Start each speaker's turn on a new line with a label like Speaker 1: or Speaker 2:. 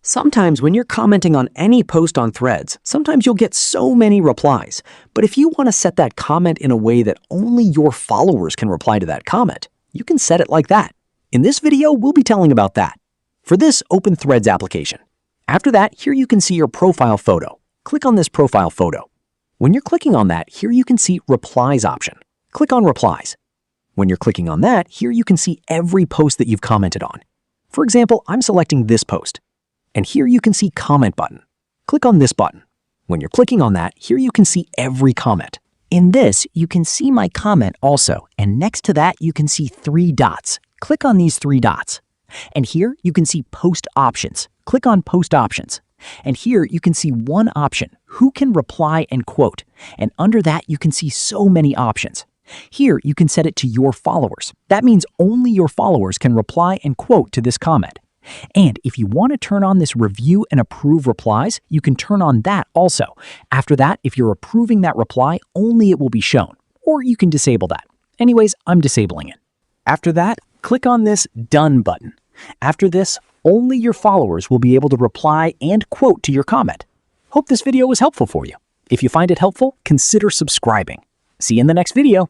Speaker 1: Sometimes when you're commenting on any post on Threads, sometimes you'll get so many replies. But if you want to set that comment in a way that only your followers can reply to that comment, you can set it like that. In this video, we'll be telling about that. For this, open Threads application. After that, here you can see your profile photo. Click on this profile photo. When you're clicking on that, here you can see Replies option. Click on Replies. When you're clicking on that, here you can see every post that you've commented on. For example, I'm selecting this post. And here you can see Comment button. Click on this button. When you're clicking on that, here you can see every comment.
Speaker 2: In this, you can see my comment also, and next to that, you can see 3 dots. Click on these 3 dots. And here, you can see Post Options. Click on Post Options. And here, you can see one option, Who can reply and quote. And under that, you can see so many options. Here, you can set it to your followers. That means only your followers can reply and quote to this comment. And if you want to turn on this review and approve replies, you can turn on that also. After that, if you're approving that reply, only it will be shown. Or you can disable that. Anyways, I'm disabling it. After that, click on this Done button. After this, only your followers will be able to reply and quote to your comment. Hope this video was helpful for you. If you find it helpful, consider subscribing. See you in the next video.